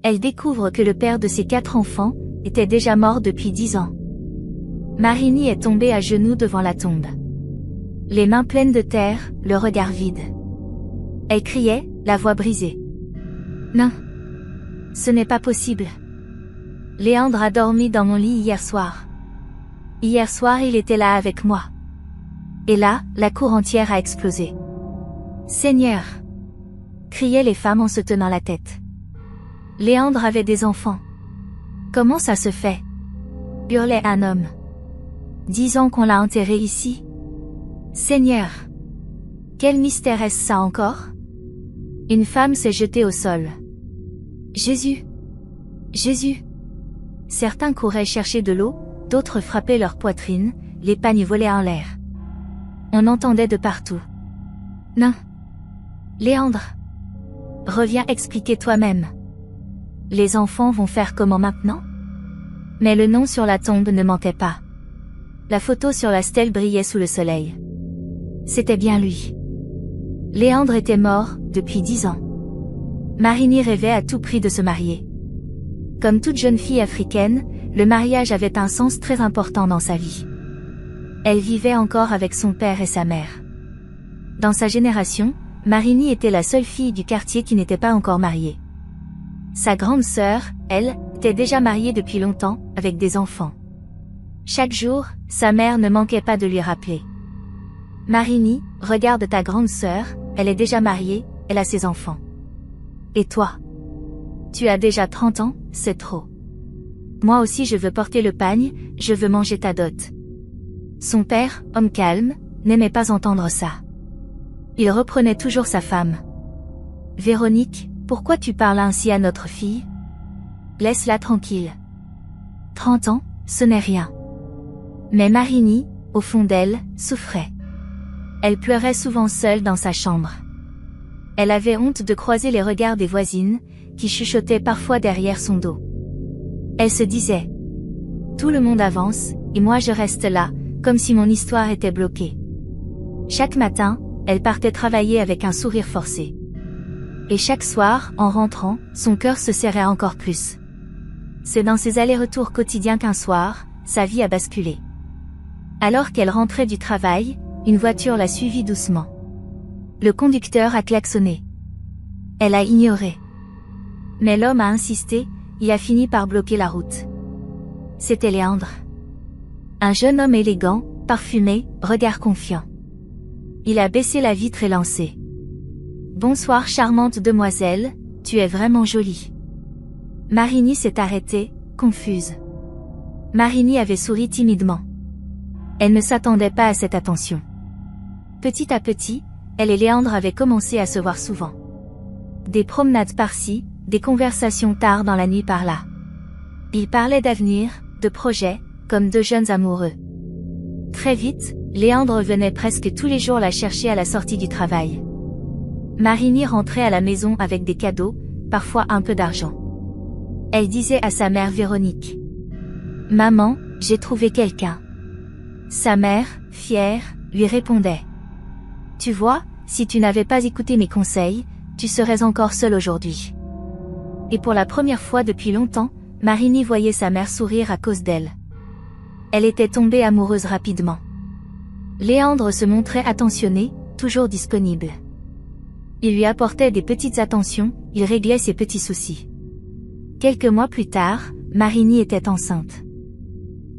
Elle découvre que le père de ses 4 enfants était déjà mort depuis 10 ans. Marini est tombée à genoux devant la tombe. Les mains pleines de terre, le regard vide. Elle criait, la voix brisée. Non. Ce n'est pas possible. Léandre a dormi dans mon lit hier soir. Hier soir il était là avec moi. Et là, la cour entière a explosé. Seigneur! Criaient les femmes en se tenant la tête. Léandre avait des enfants. Comment ça se fait? Hurlait un homme. 10 ans qu'on l'a enterré ici. Seigneur! Quel mystère est-ce ça encore? Une femme s'est jetée au sol. Jésus! Jésus! Certains couraient chercher de l'eau, d'autres frappaient leur poitrine, les pagnes volaient en l'air. On entendait de partout. Non! Léandre! Reviens expliquer toi-même. Les enfants vont faire comment maintenant? Mais le nom sur la tombe ne mentait pas. La photo sur la stèle brillait sous le soleil. C'était bien lui. Léandre était mort, depuis 10 ans. Marini rêvait à tout prix de se marier. Comme toute jeune fille africaine, le mariage avait un sens très important dans sa vie. Elle vivait encore avec son père et sa mère. Dans sa génération, Marini était la seule fille du quartier qui n'était pas encore mariée. Sa grande sœur, elle, était déjà mariée depuis longtemps, avec des enfants. Chaque jour, sa mère ne manquait pas de lui rappeler. Marini, regarde ta grande sœur, elle est déjà mariée, elle a ses enfants. Et toi? Tu as déjà 30 ans, c'est trop. Moi aussi je veux porter le pagne, je veux manger ta dot. Son père, homme calme, n'aimait pas entendre ça. Il reprenait toujours sa femme. Véronique, pourquoi tu parles ainsi à notre fille? Laisse-la tranquille. 30 ans, ce n'est rien. Mais Marini, au fond d'elle, souffrait. Elle pleurait souvent seule dans sa chambre. Elle avait honte de croiser les regards des voisines, qui chuchotaient parfois derrière son dos. Elle se disait: tout le monde avance, et moi je reste là, comme si mon histoire était bloquée. Chaque matin, elle partait travailler avec un sourire forcé. Et chaque soir, en rentrant, son cœur se serrait encore plus. C'est dans ces allers-retours quotidiens qu'un soir, sa vie a basculé. Alors qu'elle rentrait du travail, une voiture l'a suivie doucement. Le conducteur a klaxonné. Elle a ignoré. Mais l'homme a insisté, il a fini par bloquer la route. C'était Léandre. Un jeune homme élégant, parfumé, regard confiant. Il a baissé la vitre et lancé: bonsoir charmante demoiselle, tu es vraiment jolie. Marini s'est arrêtée, confuse. Marini avait souri timidement. Elle ne s'attendait pas à cette attention. Petit à petit, elle et Léandre avaient commencé à se voir souvent. Des promenades par-ci, des conversations tard dans la nuit par-là. Ils parlaient d'avenir, de projets, comme deux jeunes amoureux. Très vite, Léandre venait presque tous les jours la chercher à la sortie du travail. Marini rentrait à la maison avec des cadeaux, parfois un peu d'argent. Elle disait à sa mère Véronique: maman, j'ai trouvé quelqu'un. Sa mère, fière, lui répondait: tu vois, si tu n'avais pas écouté mes conseils, tu serais encore seule aujourd'hui. Et pour la première fois depuis longtemps, Marini voyait sa mère sourire à cause d'elle. Elle était tombée amoureuse rapidement. Léandre se montrait attentionné, toujours disponible. Il lui apportait des petites attentions, il réglait ses petits soucis. Quelques mois plus tard, Marini était enceinte.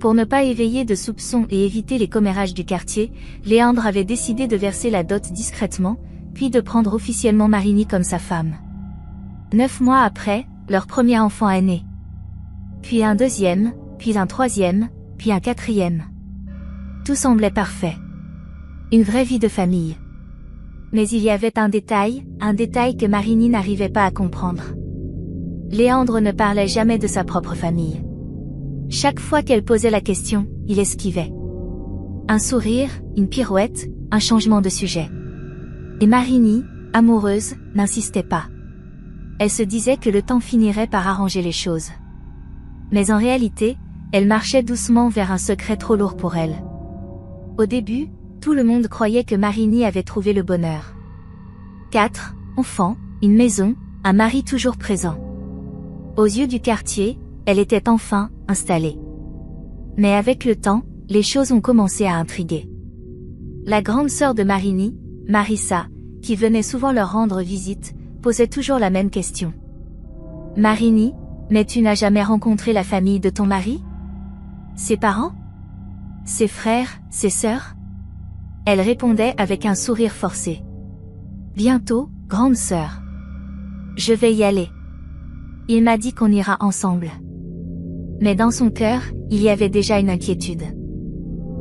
Pour ne pas éveiller de soupçons et éviter les commérages du quartier, Léandre avait décidé de verser la dot discrètement, puis de prendre officiellement Marini comme sa femme. 9 mois après, leur premier enfant est né. Puis un deuxième, puis un troisième, puis un quatrième. Tout semblait parfait. Une vraie vie de famille. Mais il y avait un détail que Marini n'arrivait pas à comprendre. Léandre ne parlait jamais de sa propre famille. Chaque fois qu'elle posait la question, il esquivait. Un sourire, une pirouette, un changement de sujet. Et Marini, amoureuse, n'insistait pas. Elle se disait que le temps finirait par arranger les choses. Mais en réalité, elle marchait doucement vers un secret trop lourd pour elle. Au début, tout le monde croyait que Marini avait trouvé le bonheur. 4 enfants, une maison, un mari toujours présent. Aux yeux du quartier, elle était enfin installée. Mais avec le temps, les choses ont commencé à intriguer. La grande sœur de Marini, Marissa, qui venait souvent leur rendre visite, posait toujours la même question. Marini, mais tu n'as jamais rencontré la famille de ton mari? Ses parents? Ses frères, ses sœurs? Elle répondait avec un sourire forcé. Bientôt, grande sœur. Je vais y aller. Il m'a dit qu'on ira ensemble. Mais dans son cœur, il y avait déjà une inquiétude.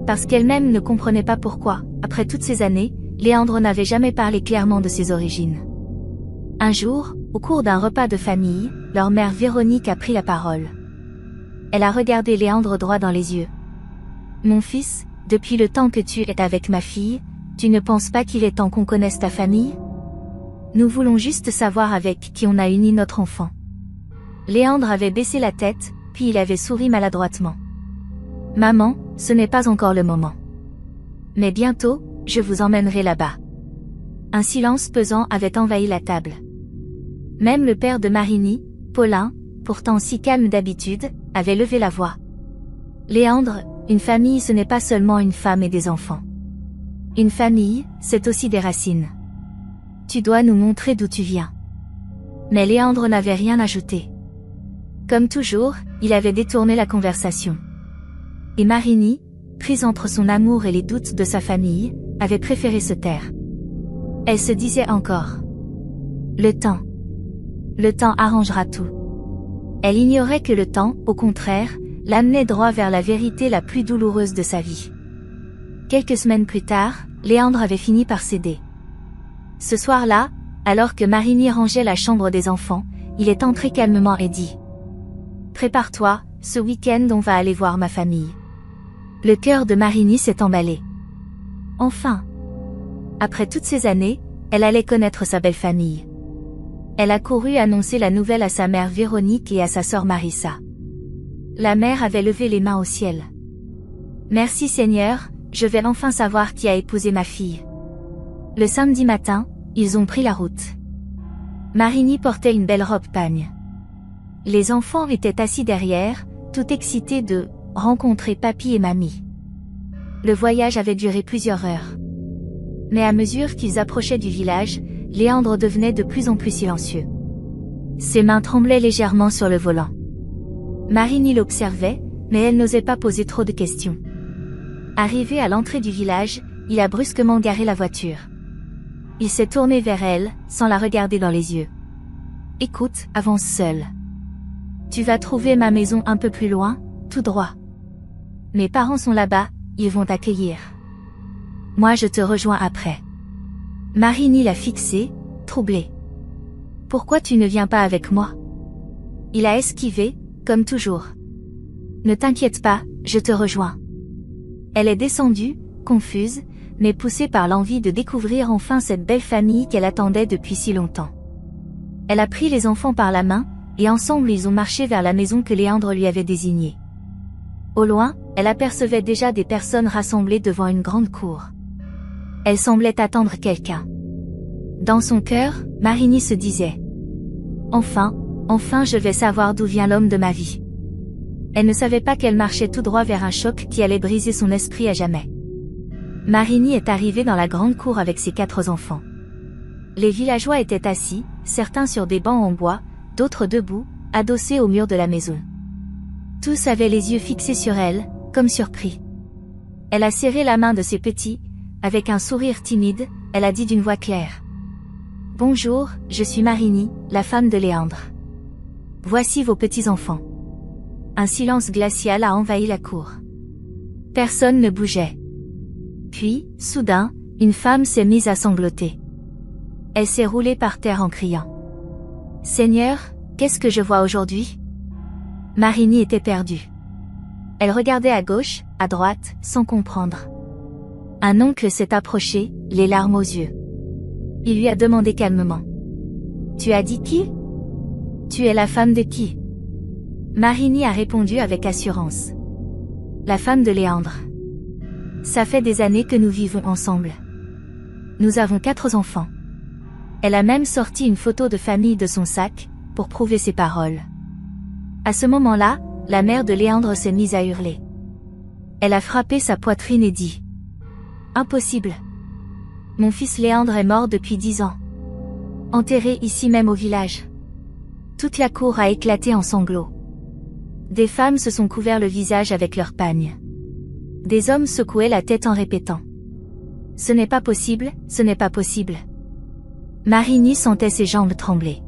Parce qu'elle-même ne comprenait pas pourquoi, après toutes ces années, Léandre n'avait jamais parlé clairement de ses origines. Un jour, au cours d'un repas de famille, leur mère Véronique a pris la parole. Elle a regardé Léandre droit dans les yeux. Mon fils, depuis le temps que tu es avec ma fille, tu ne penses pas qu'il est temps qu'on connaisse ta famille? Nous voulons juste savoir avec qui on a uni notre enfant. Léandre avait baissé la tête, puis il avait souri maladroitement. Maman, ce n'est pas encore le moment. Mais bientôt, je vous emmènerai là-bas. Un silence pesant avait envahi la table. Même le père de Marini, Paulin, pourtant si calme d'habitude, avait levé la voix. Léandre, une famille ce n'est pas seulement une femme et des enfants. Une famille, c'est aussi des racines. Tu dois nous montrer d'où tu viens. Mais Léandre n'avait rien ajouté. Comme toujours, il avait détourné la conversation. Et Marini, prise entre son amour et les doutes de sa famille, avait préféré se taire. Elle se disait encore. Le temps arrangera tout. Elle ignorait que le temps, au contraire, l'amenait droit vers la vérité la plus douloureuse de sa vie. Quelques semaines plus tard, Léandre avait fini par céder. Ce soir-là, alors que Marini rangeait la chambre des enfants, il est entré calmement et dit « Prépare-toi, ce week-end on va aller voir ma famille. » Le cœur de Marini s'est emballé. Enfin, après toutes ces années, elle allait connaître sa belle famille. Elle a couru annoncer la nouvelle à sa mère Véronique et à sa sœur Marissa. La mère avait levé les mains au ciel. « Merci Seigneur, je vais enfin savoir qui a épousé ma fille. » Le samedi matin, ils ont pris la route. Marini portait une belle robe pagne. Les enfants étaient assis derrière, tout excités de rencontrer papy et mamie. Le voyage avait duré plusieurs heures. Mais à mesure qu'ils approchaient du village, Léandre devenait de plus en plus silencieux. Ses mains tremblaient légèrement sur le volant. Marini l'observait, mais elle n'osait pas poser trop de questions. Arrivé à l'entrée du village, il a brusquement garé la voiture. Il s'est tourné vers elle, sans la regarder dans les yeux. « Écoute, avance seule. Tu vas trouver ma maison un peu plus loin, tout droit. Mes parents sont là-bas, ils vont t'accueillir. Moi je te rejoins après. » Marini l'a fixé, troublée. « Pourquoi tu ne viens pas avec moi ?» Il a esquivé, comme toujours. « Ne t'inquiète pas, je te rejoins. » Elle est descendue, confuse, mais poussée par l'envie de découvrir enfin cette belle famille qu'elle attendait depuis si longtemps. Elle a pris les enfants par la main, et ensemble ils ont marché vers la maison que Léandre lui avait désignée. Au loin, elle apercevait déjà des personnes rassemblées devant une grande cour. Elle semblait attendre quelqu'un. Dans son cœur, Marini se disait « Enfin je vais savoir d'où vient l'homme de ma vie. » Elle ne savait pas qu'elle marchait tout droit vers un choc qui allait briser son esprit à jamais. Marini est arrivée dans la grande cour avec ses 4 enfants. Les villageois étaient assis, certains sur des bancs en bois, d'autres debout, adossés au mur de la maison. Tous avaient les yeux fixés sur elle, comme surpris. Elle a serré la main de ses petits, avec un sourire timide, elle a dit d'une voix claire. « Bonjour, je suis Marini, la femme de Léandre. Voici vos petits-enfants. » Un silence glacial a envahi la cour. Personne ne bougeait. Puis, soudain, une femme s'est mise à sangloter. Elle s'est roulée par terre en criant. « Seigneur, qu'est-ce que je vois aujourd'hui ?» Marini était perdue. Elle regardait à gauche, à droite, sans comprendre. Un oncle s'est approché, les larmes aux yeux. Il lui a demandé calmement. « Tu as dit qui ? Tu es la femme de qui ?» Marini a répondu avec assurance. « La femme de Léandre. Ça fait des années que nous vivons ensemble. Nous avons 4 enfants. » Elle a même sorti une photo de famille de son sac, pour prouver ses paroles. À ce moment-là, la mère de Léandre s'est mise à hurler. Elle a frappé sa poitrine et dit : « Impossible. Mon fils Léandre est mort depuis 10 ans. Enterré ici même au village. » Toute la cour a éclaté en sanglots. Des femmes se sont couverts le visage avec leurs pagnes. Des hommes secouaient la tête en répétant : « Ce n'est pas possible, ce n'est pas possible. » Marigny sentait ses jambes trembler.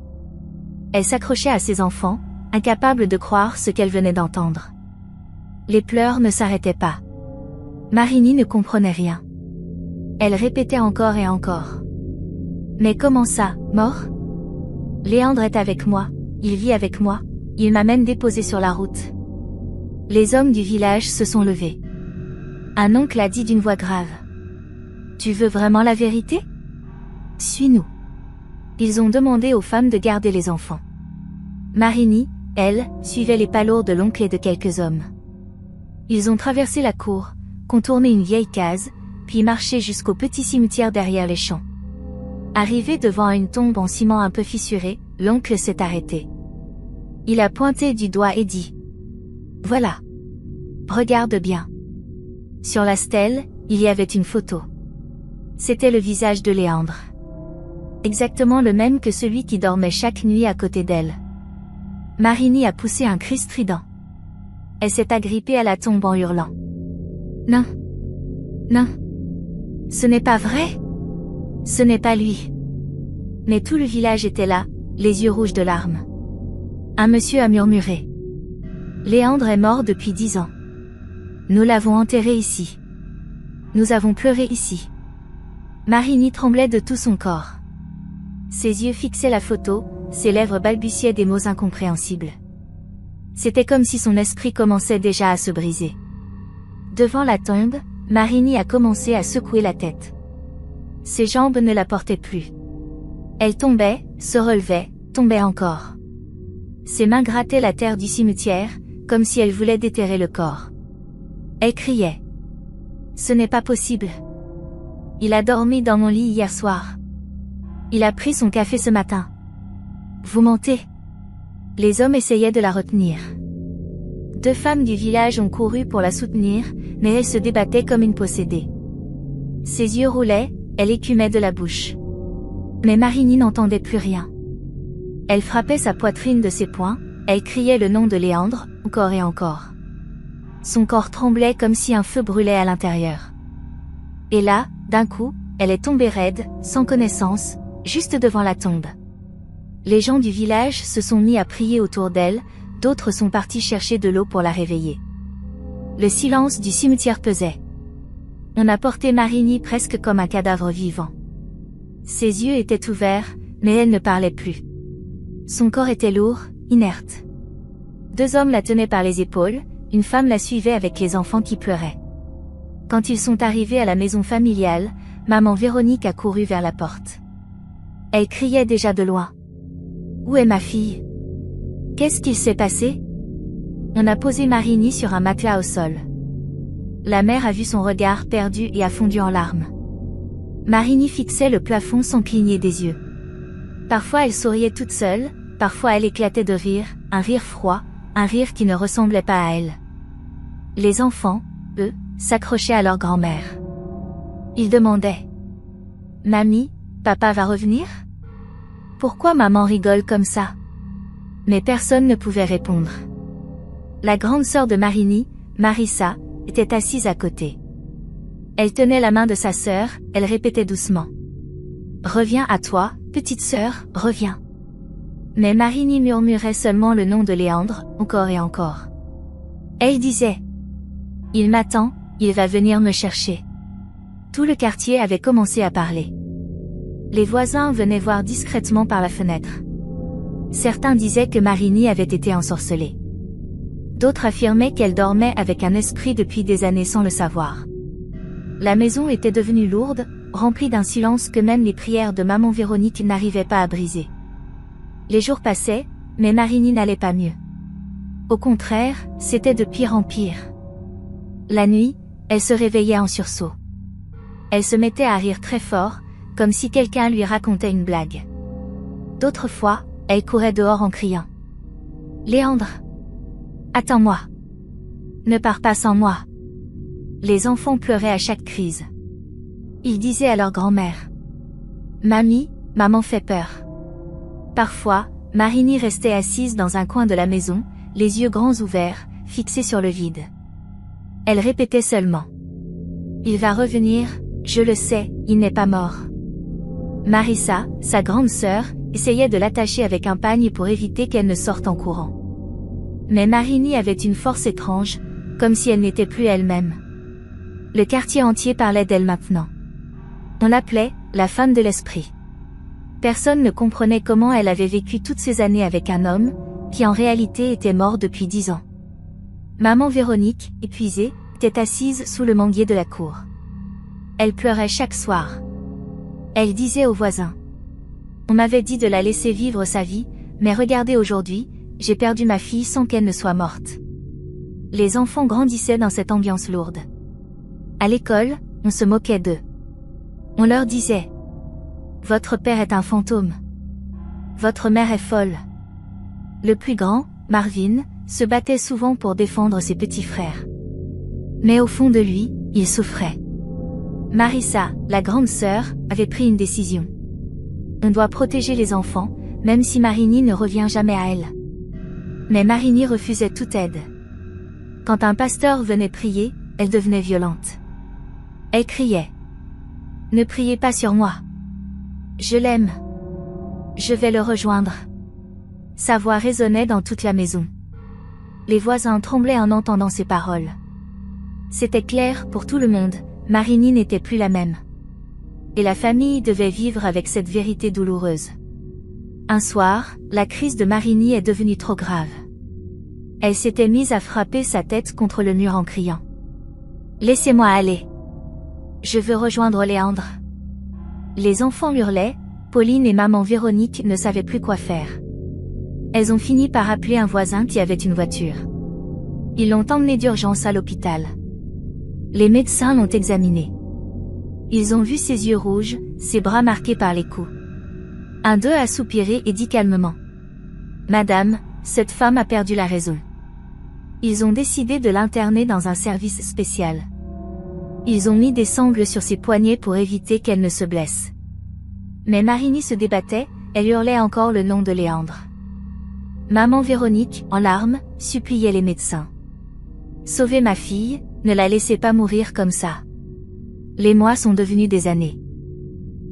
Elle s'accrochait à ses enfants, incapable de croire ce qu'elle venait d'entendre. Les pleurs ne s'arrêtaient pas. Marigny ne comprenait rien. Elle répétait encore et encore. « Mais comment ça, mort ? Léandre est avec moi, il vit avec moi, il m'a même déposé sur la route. » Les hommes du village se sont levés. Un oncle a dit d'une voix grave : « Tu veux vraiment la vérité ? Suis-nous. » Ils ont demandé aux femmes de garder les enfants. Marigny, elle, suivait les pas lourds de l'oncle et de quelques hommes. Ils ont traversé la cour, contourné une vieille case, puis marché jusqu'au petit cimetière derrière les champs. Arrivé devant une tombe en ciment un peu fissurée, l'oncle s'est arrêté. Il a pointé du doigt et dit : « Voilà. Regarde bien. » Sur la stèle, il y avait une photo. C'était le visage de Léandre. Exactement le même que celui qui dormait chaque nuit à côté d'elle. Marigny a poussé un cri strident. Elle s'est agrippée à la tombe en hurlant : « Non. Non. Ce n'est pas vrai. Ce n'est pas lui. » Mais tout le village était là, les yeux rouges de larmes. Un monsieur a murmuré : « Léandre est mort depuis 10 ans. Nous l'avons enterré ici. Nous avons pleuré ici. » Marigny tremblait de tout son corps. Ses yeux fixaient la photo, ses lèvres balbutiaient des mots incompréhensibles. C'était comme si son esprit commençait déjà à se briser. Devant la tombe, Marigny a commencé à secouer la tête. Ses jambes ne la portaient plus. Elle tombait, se relevait, tombait encore. Ses mains grattaient la terre du cimetière, comme si elle voulait déterrer le corps. Elle criait : « Ce n'est pas possible. Il a dormi dans mon lit hier soir. Il a pris son café ce matin. Vous mentez. » Les hommes essayaient de la retenir. 2 femmes du village ont couru pour la soutenir, mais elle se débattait comme une possédée. Ses yeux roulaient, elle écumait de la bouche. Mais Marigny n'entendait plus rien. Elle frappait sa poitrine de ses poings, elle criait le nom de Léandre, encore et encore. Son corps tremblait comme si un feu brûlait à l'intérieur. Et là, d'un coup, elle est tombée raide, sans connaissance, juste devant la tombe. Les gens du village se sont mis à prier autour d'elle, d'autres sont partis chercher de l'eau pour la réveiller. Le silence du cimetière pesait. On a porté Marigny presque comme un cadavre vivant. Ses yeux étaient ouverts, mais elle ne parlait plus. Son corps était lourd, inerte. 2 hommes la tenaient par les épaules, une femme la suivait avec les enfants qui pleuraient. Quand ils sont arrivés à la maison familiale, maman Véronique a couru vers la porte. Elle criait déjà de loin : « Où est ma fille ? Qu'est-ce qu'il s'est passé ? » On a posé Marigny sur un matelas au sol. La mère a vu son regard perdu et a fondu en larmes. Marigny fixait le plafond sans cligner des yeux. Parfois elle souriait toute seule, parfois elle éclatait de rire, un rire froid, un rire qui ne ressemblait pas à elle. Les enfants, eux, s'accrochaient à leur grand-mère. Ils demandaient : « Mamie, papa va revenir ? Pourquoi maman rigole comme ça ? » Mais personne ne pouvait répondre. La grande sœur de Marigny, Marissa, était assise à côté. Elle tenait la main de sa sœur, elle répétait doucement : « Reviens à toi, petite sœur, reviens. » Mais Marigny murmurait seulement le nom de Léandre, encore et encore. Elle disait : « Il m'attend, il va venir me chercher. » Tout le quartier avait commencé à parler. Les voisins venaient voir discrètement par la fenêtre. Certains disaient que Marigny avait été ensorcelée. D'autres affirmaient qu'elle dormait avec un esprit depuis des années sans le savoir. La maison était devenue lourde, remplie d'un silence que même les prières de maman Véronique n'arrivaient pas à briser. Les jours passaient, mais Marigny n'allait pas mieux. Au contraire, c'était de pire en pire. La nuit, elle se réveillait en sursaut. Elle se mettait à rire très fort, comme si quelqu'un lui racontait une blague. D'autres fois, elle courait dehors en criant : « Léandre ! Attends-moi. Ne pars pas sans moi. Les enfants pleuraient à chaque crise. Ils disaient à leur grand-mère. Mamie, maman fait peur. Parfois, Marini restait assise dans un coin de la maison, les yeux grands ouverts, fixés sur le vide. Elle répétait seulement. Il va revenir, je le sais, il n'est pas mort. Marissa, sa grande sœur, essayait de l'attacher avec un pagne pour éviter qu'elle ne sorte en courant. Mais Marini avait une force étrange, comme si elle n'était plus elle-même. Le quartier entier parlait d'elle maintenant. On l'appelait la femme de l'esprit. Personne ne comprenait comment elle avait vécu toutes ces années avec un homme, qui en réalité était mort depuis 10 ans. Maman Véronique, épuisée, était assise sous le manguier de la cour. Elle pleurait chaque soir. Elle disait aux voisins. On m'avait dit de la laisser vivre sa vie, mais regardez aujourd'hui, j'ai perdu ma fille sans qu'elle ne soit morte. Les enfants grandissaient dans cette ambiance lourde. À l'école, on se moquait d'eux. On leur disait. Votre père est un fantôme. Votre mère est folle. Le plus grand, Marvin, se battait souvent pour défendre ses petits frères. Mais au fond de lui, il souffrait. Marissa, la grande sœur, avait pris une décision. On doit protéger les enfants, même si Marini ne revient jamais à elle. Mais Marini refusait toute aide. Quand un pasteur venait prier, elle devenait violente. Elle criait. Ne priez pas sur moi. Je l'aime. Je vais le rejoindre. Sa voix résonnait dans toute la maison. Les voisins tremblaient en entendant ces paroles. C'était clair pour tout le monde, Marini n'était plus la même. Et la famille devait vivre avec cette vérité douloureuse. Un soir, la crise de Marini est devenue trop grave. Elle s'était mise à frapper sa tête contre le mur en criant. Laissez-moi aller. Je veux rejoindre Léandre. Les enfants hurlaient, Pauline et maman Véronique ne savaient plus quoi faire. Elles ont fini par appeler un voisin qui avait une voiture. Ils l'ont emmené d'urgence à l'hôpital. Les médecins l'ont examiné. Ils ont vu ses yeux rouges, ses bras marqués par les coups. Un d'eux a soupiré et dit calmement. Madame, cette femme a perdu la raison. Ils ont décidé de l'interner dans un service spécial. Ils ont mis des sangles sur ses poignets pour éviter qu'elle ne se blesse. Mais Marini se débattait, elle hurlait encore le nom de Léandre. Maman Véronique, en larmes, suppliait les médecins. Sauvez ma fille, ne la laissez pas mourir comme ça. Les mois sont devenus des années.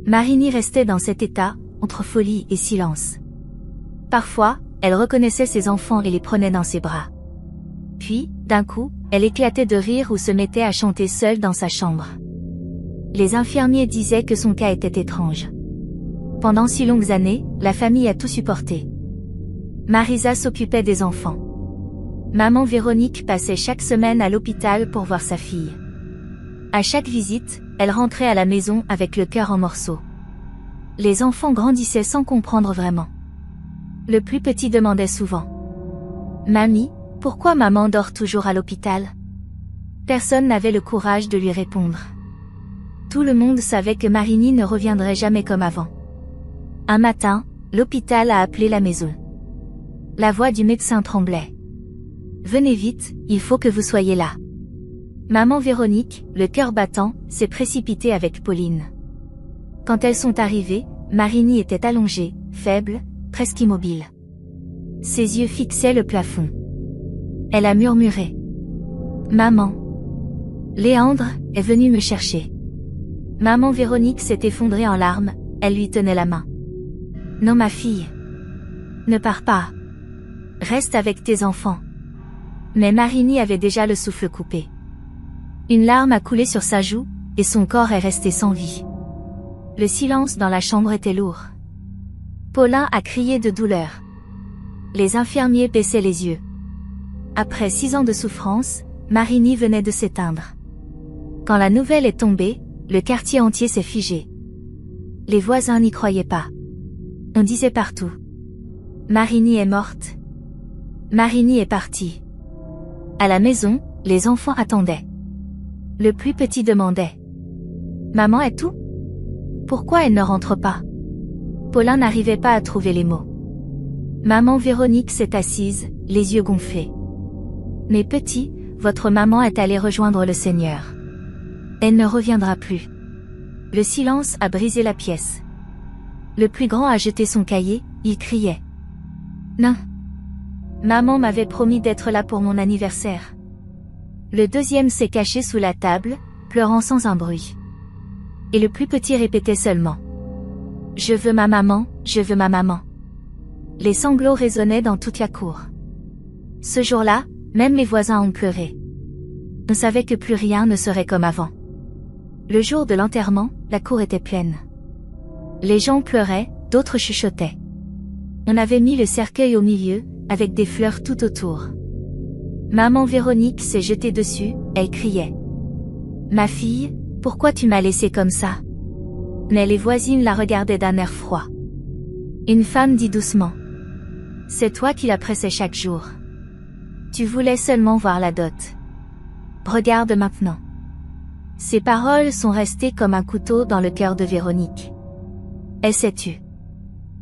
Marini restait dans cet état, entre folie et silence. Parfois, elle reconnaissait ses enfants et les prenait dans ses bras. Puis, d'un coup, elle éclatait de rire ou se mettait à chanter seule dans sa chambre. Les infirmiers disaient que son cas était étrange. Pendant si longues années, la famille a tout supporté. Marisa s'occupait des enfants. Maman Véronique passait chaque semaine à l'hôpital pour voir sa fille. À chaque visite, elle rentrait à la maison avec le cœur en morceaux. Les enfants grandissaient sans comprendre vraiment. Le plus petit demandait souvent. Mamie, pourquoi maman dort toujours à l'hôpital? Personne n'avait le courage de lui répondre. Tout le monde savait que Marini ne reviendrait jamais comme avant. Un matin, l'hôpital a appelé la maison. La voix du médecin tremblait. Venez vite, il faut que vous soyez là. Maman Véronique, le cœur battant, s'est précipitée avec Pauline. Quand elles sont arrivées, Marini était allongée, faible, presque immobile. Ses yeux fixaient le plafond. Elle a murmuré. Maman. Léandre est venu me chercher. Maman Véronique s'est effondrée en larmes, elle lui tenait la main. Non ma fille. Ne pars pas. Reste avec tes enfants. Mais Marini avait déjà le souffle coupé. Une larme a coulé sur sa joue, et son corps est resté sans vie. Le silence dans la chambre était lourd. Paulin a crié de douleur. Les infirmiers baissaient les yeux. Après 6 ans de souffrance, Marini venait de s'éteindre. Quand la nouvelle est tombée, le quartier entier s'est figé. Les voisins n'y croyaient pas. On disait partout. Marini est morte. Marini est partie. À la maison, les enfants attendaient. Le plus petit demandait. Maman est où? Pourquoi elle ne rentre pas? Paulin n'arrivait pas à trouver les mots. Maman Véronique s'est assise, les yeux gonflés. Mes petits, votre maman est allée rejoindre le Seigneur. Elle ne reviendra plus. Le silence a brisé la pièce. Le plus grand a jeté son cahier, il criait. Non. Maman m'avait promis d'être là pour mon anniversaire. Le deuxième s'est caché sous la table, pleurant sans un bruit. Et le plus petit répétait seulement. Je veux ma maman, je veux ma maman. Les sanglots résonnaient dans toute la cour. Ce jour-là, même les voisins ont pleuré. On savait que plus rien ne serait comme avant. Le jour de l'enterrement, la cour était pleine. Les gens pleuraient, d'autres chuchotaient. On avait mis le cercueil au milieu, avec des fleurs tout autour. Maman Véronique s'est jetée dessus, elle criait. Ma fille, pourquoi tu m'as laissée comme ça? Mais les voisines la regardaient d'un air froid. Une femme dit doucement. C'est toi qui la pressais chaque jour. Tu voulais seulement voir la dot. Regarde maintenant. Ces paroles sont restées comme un couteau dans le cœur de Véronique. Elle s'est tue.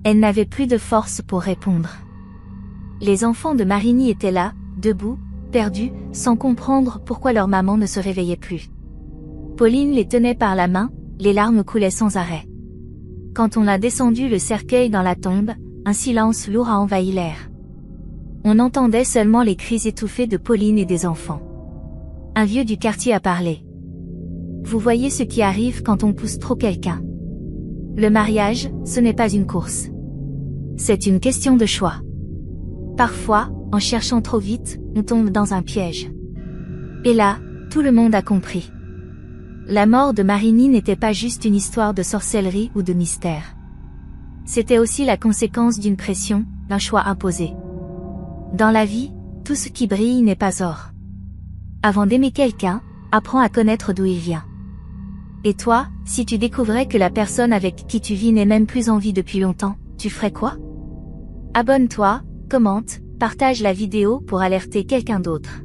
Elle n'avait plus de force pour répondre. Les enfants de Marigny étaient là, debout, perdus, sans comprendre pourquoi leur maman ne se réveillait plus. Pauline les tenait par la main, les larmes coulaient sans arrêt. Quand on a descendu le cercueil dans la tombe, un silence lourd a envahi l'air. On entendait seulement les cris étouffés de Pauline et des enfants. Un vieux du quartier a parlé. Vous voyez ce qui arrive quand on pousse trop quelqu'un. Le mariage, ce n'est pas une course. C'est une question de choix. Parfois, en cherchant trop vite, on tombe dans un piège. Et là, tout le monde a compris. La mort de Marigny n'était pas juste une histoire de sorcellerie ou de mystère. C'était aussi la conséquence d'une pression, d'un choix imposé. Dans la vie, tout ce qui brille n'est pas or. Avant d'aimer quelqu'un, apprends à connaître d'où il vient. Et toi, si tu découvrais que la personne avec qui tu vis n'est même plus en vie depuis longtemps, tu ferais quoi? Abonne-toi, commente, partage la vidéo pour alerter quelqu'un d'autre.